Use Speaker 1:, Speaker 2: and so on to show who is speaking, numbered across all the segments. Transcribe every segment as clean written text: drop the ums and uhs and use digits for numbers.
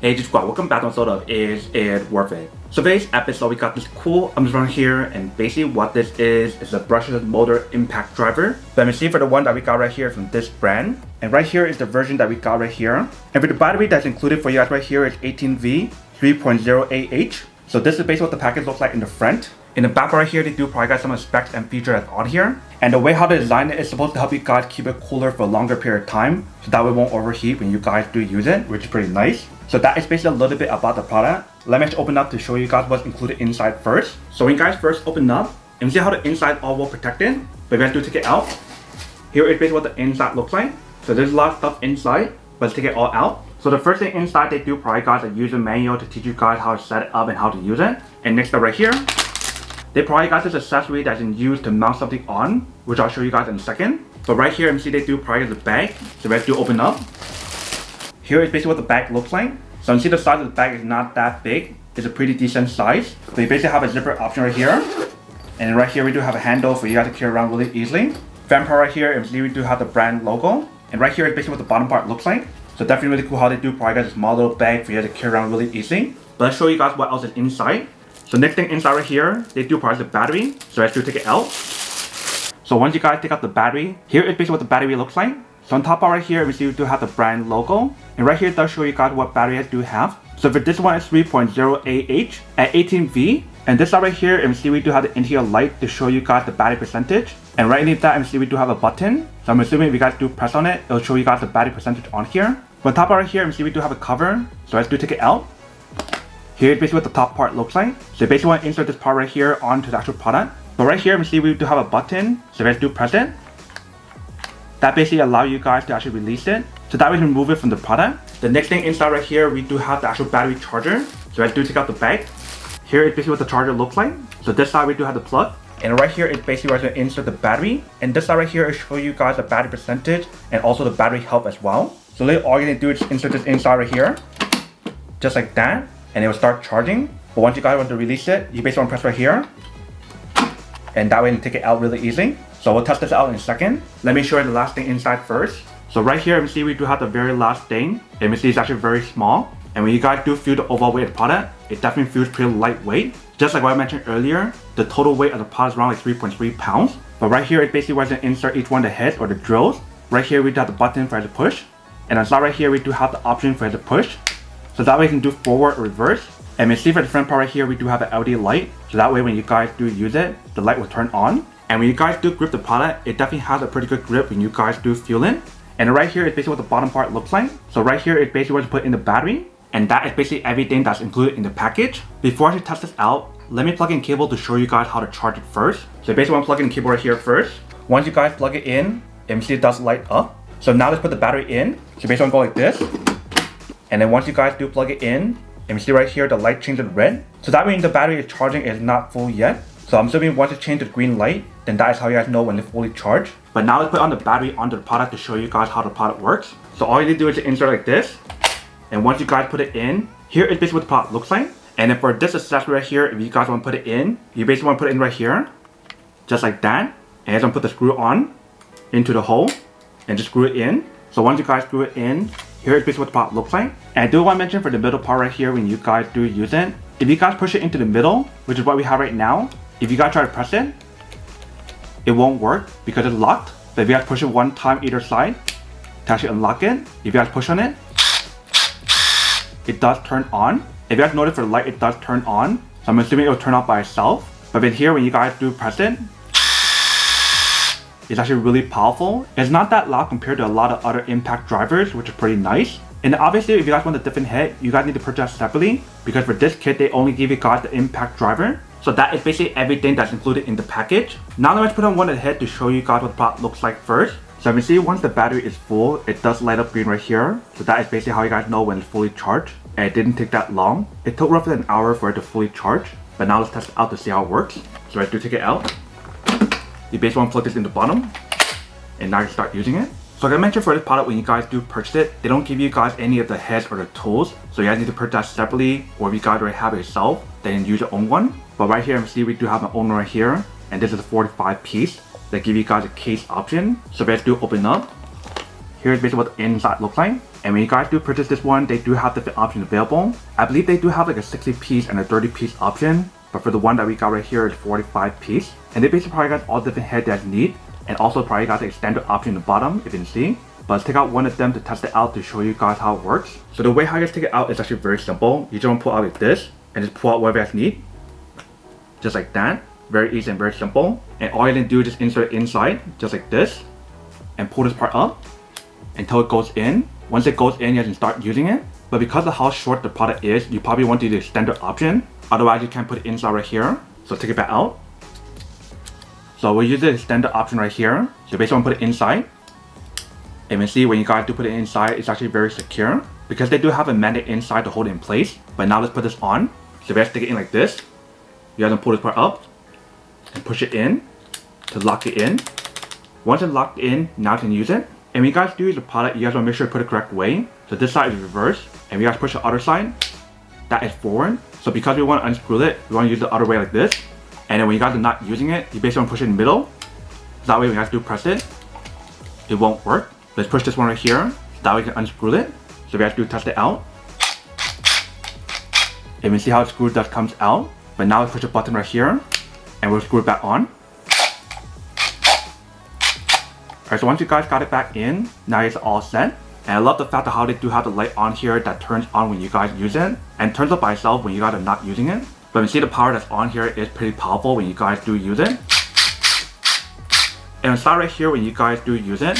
Speaker 1: Hey squad, welcome back on Soda. Is it worth it? So today's episode we got this cool right here, and basically what this is a brushless motor impact driver. Let me see for the one that we got right here from this brand. And right here is the version that we got right here. And for the battery that's included for you guys right here is 18V 3.0AH. So this is basically what the package looks like in the front. In the back right here, they do probably got some of the specs and features that's on here. And the way how they design it is supposed to help you guys keep it cooler for a longer period of time, so that way it won't overheat when you guys do use it, which is pretty nice. So that is basically a little bit about the product. Let me just open up to show you guys what's included inside first. So when you guys first open up, and see how the inside all well protected, but if you guys do take it out, here is basically what the inside looks like. So there's a lot of stuff inside, but let's take it all out. So the first thing inside, they do provide guys a user manual to teach you guys how to set it up and how to use it. And next up right here, they provide guys this accessory that's used to mount something on, which I'll show you guys in a second. But right here, you see they do provide the bag. So let's do open up. Here is basically what the bag looks like. So you see the size of the bag is not that big. It's a pretty decent size. So you basically have a zipper option right here. And right here we do have a handle for you guys to carry around really easily. Fan part right here, you see we do have the brand logo. And right here is basically what the bottom part looks like. So definitely really cool how they do provide guys a small little bag for you to carry around really easily. But let's show you guys what else is inside. So next thing inside right here, they do provide the battery. So let's do take it out. So once you guys take out the battery, here is basically what the battery looks like. So on top part right here, we see we do have the brand logo. And right here it does show you guys what battery I do have. So for this one, it's 3.0AH at 18V. And this side right here, you see we do have the interior light to show you guys the battery percentage. And right underneath that, you see we do have a button. So I'm assuming if you guys do press on it, it'll show you guys the battery percentage on here. But on top part right here, you see we do have a cover. So let's do take it out. Here's basically what the top part looks like. So you basically want to insert this part right here onto the actual product. But right here, you see we do have a button. So let's do press it. That basically allows you guys to actually release it. So that way you can remove it from the product. The next thing inside right here, we do have the actual battery charger. So let's do take out the bag. Here is basically what the charger looks like. So this side we do have the plug. And right here is basically where to insert the battery. And this side right here is show you guys the battery percentage and also the battery health as well. So all you're gonna do is insert this inside right here. Just like that. And it will start charging. But once you guys want to release it, you basically want to press right here. And that way you can take it out really easy. So we'll test this out in a second. Let me show you the last thing inside first. So right here, you see we do have the very last thing. And you see it's actually very small. And when you guys do feel the overall weight of the product, it definitely feels pretty lightweight. Just like what I mentioned earlier, the total weight of the product is around like 3.3 pounds. But right here, it basically where to insert each one of the heads or the drills. Right here, we do have the button for it to push. And on the side right here, we do have the option for it to push. So that way you can do forward or reverse. And you see for the front part right here, we do have an LED light. So that way when you guys do use it, the light will turn on. And when you guys do grip the product, it definitely has a pretty good grip when you guys do feel it. And right here is basically what the bottom part looks like. So right here is basically what you put in the battery. And that is basically everything that's included in the package. Before I actually test this out, let me plug in cable to show you guys how to charge it first. So basically I'm plugging the cable right here first. Once you guys plug it in, you see it does light up. So now let's put the battery in. So basically I'm going like this. And then once you guys do plug it in, and you see right here the light changes to red. So that means the battery is charging is not full yet. So I'm assuming once it changes to green light, then that is how you guys know when it's fully charged. But now let's put on the battery onto the product to show you guys how the product works. So all you need to do is to insert like this. And once you guys put it in, here is basically what the product looks like. And then for this accessory right here, if you guys want to put it in, you basically want to put it in right here. Just like that. And you're going to put the screw on into the hole and just screw it in. So once you guys screw it in, here is basically what the product looks like. And I do want to mention for the middle part right here when you guys do use it, if you guys push it into the middle, which is what we have right now, if you guys try to press it, it won't work because it's locked. But if you guys push it one time either side to actually unlock it, if you guys push on it, it does turn on. If you guys notice for the light, it does turn on. So I'm assuming it will turn off by itself. But then here when you guys do press it, it's actually really powerful. It's not that loud compared to a lot of other impact drivers, which is pretty nice. And obviously, if you guys want a different head, you guys need to purchase separately because for this kit, they only give you guys the impact driver. So that is basically everything that's included in the package. Now let's put on one of the head to show you guys what the product looks like first. So you see once the battery is full, it does light up green right here. So that is basically how you guys know when it's fully charged. And it didn't take that long. It took roughly an hour for it to fully charge. But now let's test it out to see how it works. So I do take it out. You basically want to plug this in the bottom. And now you start using it. So like I mentioned for this product, when you guys do purchase it, they don't give you guys any of the heads or the tools. So you guys need to purchase separately, or if you guys already have it yourself, then use your own one. But right here, you see we do have an owner right here. And this is a 45 piece. They give you guys a case option. So let's do open up. here's basically what the inside looks like. And when you guys do purchase this one, they do have different options available. I believe they do have like a 60 piece and a 30 piece option, but for the one that we got right here is 45 piece. And they basically probably got all different heads that you need, and also probably got the extended option in the bottom if you can see. But let's take out one of them to test it out to show you guys how it works. So the way how you guys take it out is actually very simple. You just want to pull out like this and just pull out whatever you guys need. Just like that. Very easy and very simple. And all you're going to do is just insert it inside, just like this. And pull this part up until it goes in. Once it goes in, you can start using it. But because of how short the product is, you probably want to do the extended option. Otherwise, you can't put it inside right here. So take it back out. So we'll use the extended option right here. So basically want to put it inside. And you see when you guys do put it inside, it's actually very secure. Because they do have a magnet inside to hold it in place. But now let's put this on. So we have to stick it in like this. You guys can pull this part up and push it in to lock it in. Once it's locked in, now you can use it. And when you guys do use the product, you guys want to make sure you put it the correct way. So this side is reverse. And when you guys push the other side, that is forward. So because we want to unscrew it, we want to use the other way like this. And then when you guys are not using it, you basically want to push it in the middle. So that way when you guys do press it, it won't work. Let's push this one right here. So that way we can unscrew it. So we have to test it out. And we see how the screw just comes out. But now let's push the button right here. And we'll screw it back on. Alright, so once you guys got it back in, now it's all set. And I love the fact that how they do have the light on here that turns on when you guys use it. And turns up by itself when you guys are not using it. But you see the power that's on here is pretty powerful when you guys do use it. And inside right here when you guys do use it,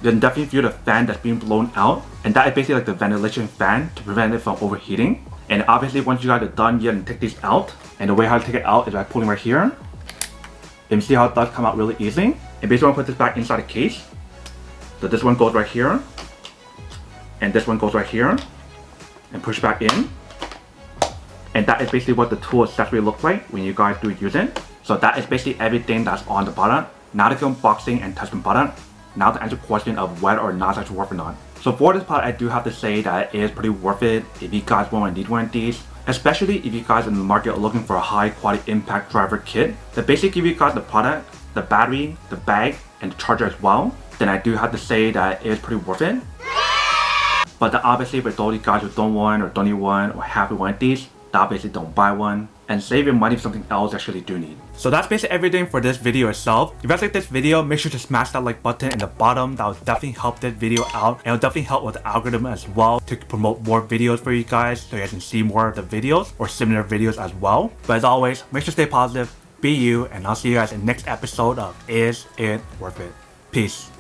Speaker 1: you can definitely feel the fan that's being blown out. And that is basically like the ventilation fan to prevent it from overheating. And obviously once you guys are done, you can take these out. And the way how to take it out is by pulling right here. And you see how it does come out really easy. And basically want to put this back inside the case. So this one goes right here. And this one goes right here. And push back in. And that is basically what the tool accessory looks like when you guys do use it. So that is basically everything that's on the product. Now to go unboxing and test the product. Now to answer the question of whether or not it's worth or not. So for this product, I do have to say that it is pretty worth it if you guys want to need one of these. Especially if you guys in the market are looking for a high quality impact driver kit that basically give you guys the product, the battery, the bag, and the charger as well. Then I do have to say that it is pretty worth it. But then obviously for those of you guys who don't want or don't need one or have one of these, obviously don't buy one and save your money for something else you actually do need. So that's basically everything for this video itself. If you guys like this video, make sure to smash that like button in the bottom. That will definitely help this video out, and it'll definitely help with the algorithm as well to promote more videos for you guys so you guys can see more of the videos or similar videos as well. But as always, make sure to stay positive, be you, and I'll see you guys in the next episode of Is It Worth It? Peace.